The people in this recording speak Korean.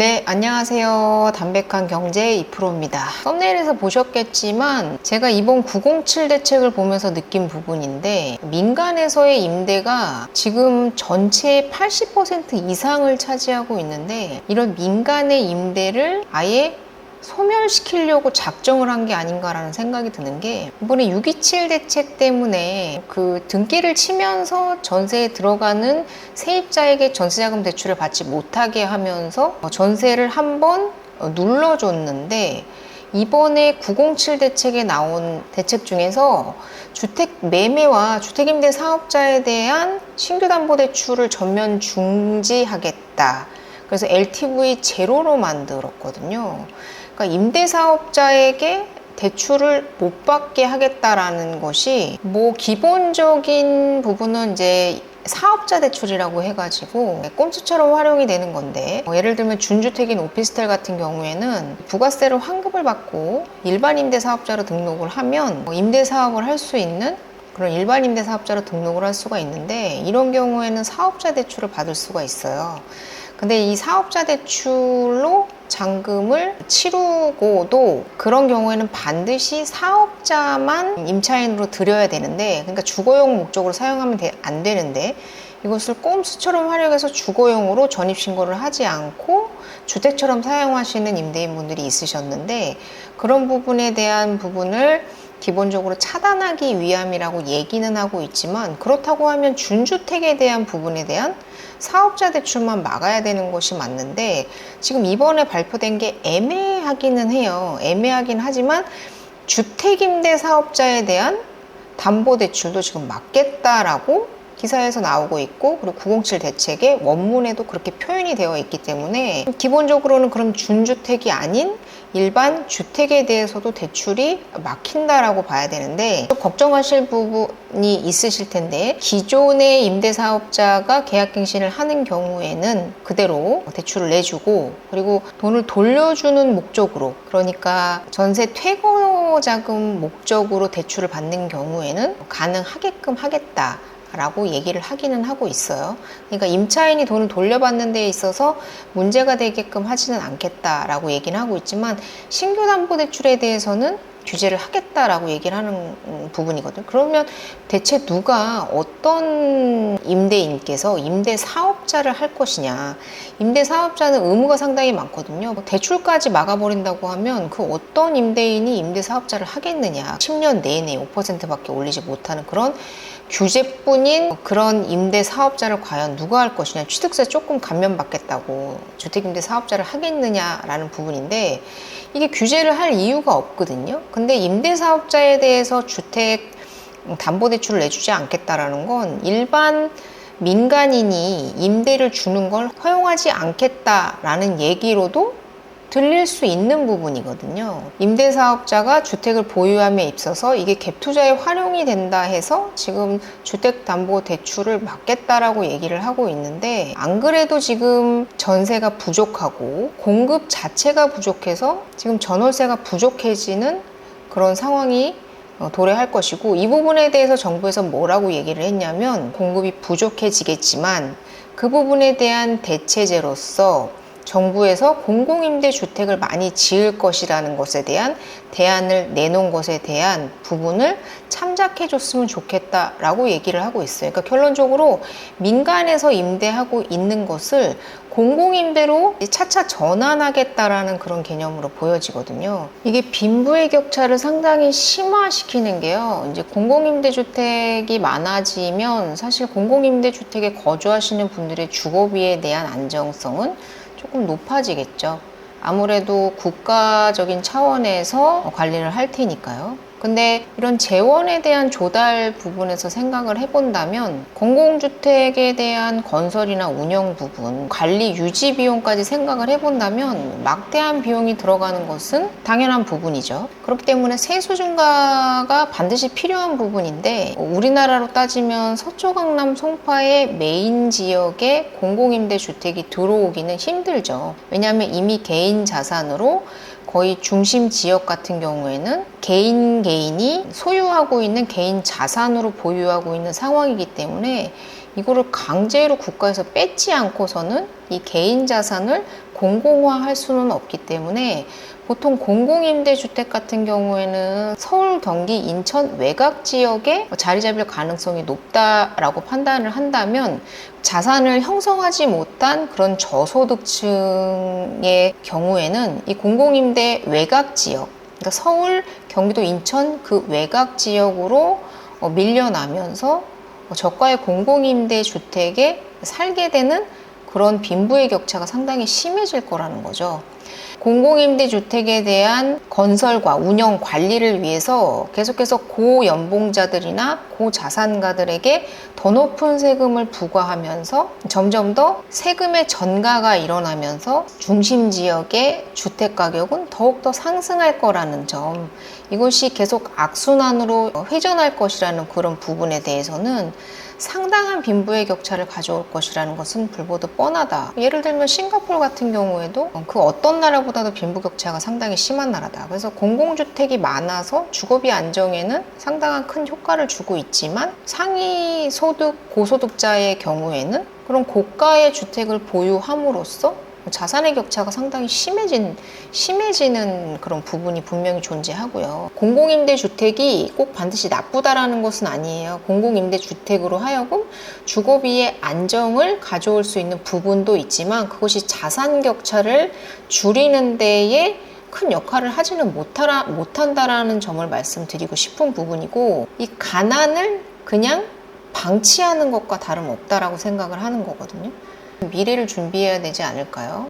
네, 안녕하세요. 담백한 경제 2%입니다. 썸네일에서 보셨겠지만 제가 이번 907 대책을 보면서 느낀 부분인데, 민간에서의 임대가 지금 전체의 80% 이상을 차지하고 있는데, 이런 민간의 임대를 아예 소멸시키려고 작정을 한 게 아닌가라는 생각이 드는 게, 이번에 627 대책 때문에 그 등기를 치면서 전세에 들어가는 세입자에게 전세자금 대출을 받지 못하게 하면서 전세를 한번 눌러줬는데, 이번에 907 대책에 나온 대책 중에서 주택 매매와 주택임대 사업자에 대한 신규담보대출을 전면 중지하겠다. 그래서 LTV 제로로 만들었거든요. 그러니까 임대사업자에게 대출을 못 받게 하겠다라는 것이, 뭐 기본적인 부분은 이제 사업자 대출이라고 해가지고 꼼수처럼 활용이 되는 건데, 예를 들면 준주택인 오피스텔 같은 경우에는 부가세를 환급을 받고 일반 임대사업자로 등록을 하면 임대사업을 할 수 있는 그런 일반 임대사업자로 등록을 할 수가 있는데, 이런 경우에는 사업자 대출을 받을 수가 있어요. 근데 이 사업자 대출로 잔금을 치르고도 그런 경우에는 반드시 사업자만 임차인으로 들여야 되는데, 그러니까 주거용 목적으로 사용하면 안 되는데, 이것을 꼼수처럼 활용해서 주거용으로 전입신고를 하지 않고 주택처럼 사용하시는 임대인분들이 있으셨는데, 그런 부분에 대한 부분을 기본적으로 차단하기 위함이라고 얘기는 하고 있지만, 그렇다고 하면 준주택에 대한 부분에 대한 사업자 대출만 막아야 되는 것이 맞는데, 지금 이번에 발표된 게 애매하기는 해요. 애매하긴 하지만 주택임대 사업자에 대한 담보대출도 지금 막겠다라고 기사에서 나오고 있고, 그리고 907 대책의 원문에도 그렇게 표현이 되어 있기 때문에, 기본적으로는 그럼 준주택이 아닌 일반 주택에 대해서도 대출이 막힌다라고 봐야 되는데, 또 걱정하실 부분이 있으실 텐데, 기존의 임대사업자가 계약갱신을 하는 경우에는 그대로 대출을 내주고, 그리고 돈을 돌려주는 목적으로, 그러니까 전세 퇴거 자금 목적으로 대출을 받는 경우에는 가능하게끔 하겠다 라고 얘기를 하기는 하고 있어요. 그러니까 임차인이 돈을 돌려받는 데 있어서 문제가 되게끔 하지는 않겠다라고 얘기는 하고 있지만, 신규 담보대출에 대해서는 규제를 하겠다라고 얘기를 하는 부분이거든요. 그러면 대체 누가, 어떤 임대인께서 임대 사업자를 할 것이냐. 임대 사업자는 의무가 상당히 많거든요. 대출까지 막아버린다고 하면 그 어떤 임대인이 임대 사업자를 하겠느냐. 10년 내내 5%밖에 올리지 못하는 그런 규제뿐인 그런 임대 사업자를 과연 누가 할 것이냐. 취득세 조금 감면받겠다고 주택임대 사업자를 하겠느냐라는 부분인데, 이게 규제를 할 이유가 없거든요. 근데 임대사업자에 대해서 주택 담보대출을 내주지 않겠다라는 건, 일반 민간인이 임대를 주는 걸 허용하지 않겠다라는 얘기로도 들릴 수 있는 부분이거든요. 임대사업자가 주택을 보유함에 있어서 이게 갭투자에 활용이 된다 해서 지금 주택담보대출을 막겠다라고 얘기를 하고 있는데, 안 그래도 지금 전세가 부족하고 공급 자체가 부족해서 지금 전월세가 부족해지는 그런 상황이 도래할 것이고, 이 부분에 대해서 정부에서 뭐라고 얘기를 했냐면, 공급이 부족해지겠지만 그 부분에 대한 대체제로서 정부에서 공공임대주택을 많이 지을 것이라는 것에 대한 대안을 내놓은 것에 대한 부분을 참작해 줬으면 좋겠다라고 얘기를 하고 있어요. 그러니까 결론적으로 민간에서 임대하고 있는 것을 공공임대로 차차 전환하겠다라는 그런 개념으로 보여지거든요. 이게 빈부의 격차를 상당히 심화시키는 게요, 이제 공공임대주택이 많아지면 사실 공공임대주택에 거주하시는 분들의 주거비에 대한 안정성은 조금 높아지겠죠. 아무래도 국가적인 차원에서 관리를 할 테니까요. 근데 이런 재원에 대한 조달 부분에서 생각을 해본다면, 공공주택에 대한 건설이나 운영 부분, 관리 유지 비용까지 생각을 해본다면 막대한 비용이 들어가는 것은 당연한 부분이죠. 그렇기 때문에 세수 증가가 반드시 필요한 부분인데, 우리나라로 따지면 서초, 강남, 송파의 메인 지역에 공공임대주택이 들어오기는 힘들죠. 왜냐하면 이미 개인 자산으로, 거의 중심 지역 같은 경우에는 개인이 소유하고 있는 개인 자산으로 보유하고 있는 상황이기 때문에 이거를 강제로 국가에서 뺏지 않고서는 이 개인 자산을 공공화할 수는 없기 때문에 보통 공공임대주택 같은 경우에는 서울, 경기, 인천 외곽 지역에 자리 잡을 가능성이 높다라고 판단을 한다면 자산을 형성하지 못한 그런 저소득층의 경우에는 이 공공임대 외곽 지역, 그러니까 서울, 경기도, 인천 그 외곽 지역으로 밀려나면서 저가의 공공임대 주택에 살게 되는 그런 빈부의 격차가 상당히 심해질 거라는 거죠. 공공임대주택에 대한 건설과 운영 관리를 위해서 계속해서 고연봉자들이나 고자산가들에게 더 높은 세금을 부과하면서 점점 더 세금의 전가가 일어나면서 중심 지역의 주택 가격은 더욱더 상승할 거라는 점, 이것이 계속 악순환으로 회전할 것이라는 그런 부분에 대해서는 상당한 빈부의 격차를 가져올 것이라는 것은 불보듯 뻔하다. 예를 들면 싱가포르 같은 경우에도 그 어떤 나라보다도 빈부 격차가 상당히 심한 나라다. 그래서 공공주택이 많아서 주거비 안정에는 상당한 큰 효과를 주고 있지만 상위 소득, 고소득자의 경우에는 그런 고가의 주택을 보유함으로써 자산의 격차가 상당히 심해지는 그런 부분이 분명히 존재하고요. 공공임대주택이 꼭 반드시 나쁘다라는 것은 아니에요. 공공임대주택으로 하여금 주거비의 안정을 가져올 수 있는 부분도 있지만 그것이 자산 격차를 줄이는 데에 큰 역할을 하지는 못한다라는 점을 말씀드리고 싶은 부분이고, 이 가난을 그냥 방치하는 것과 다름없다라고 생각을 하는 거거든요. 미래를 준비해야 되지 않을까요?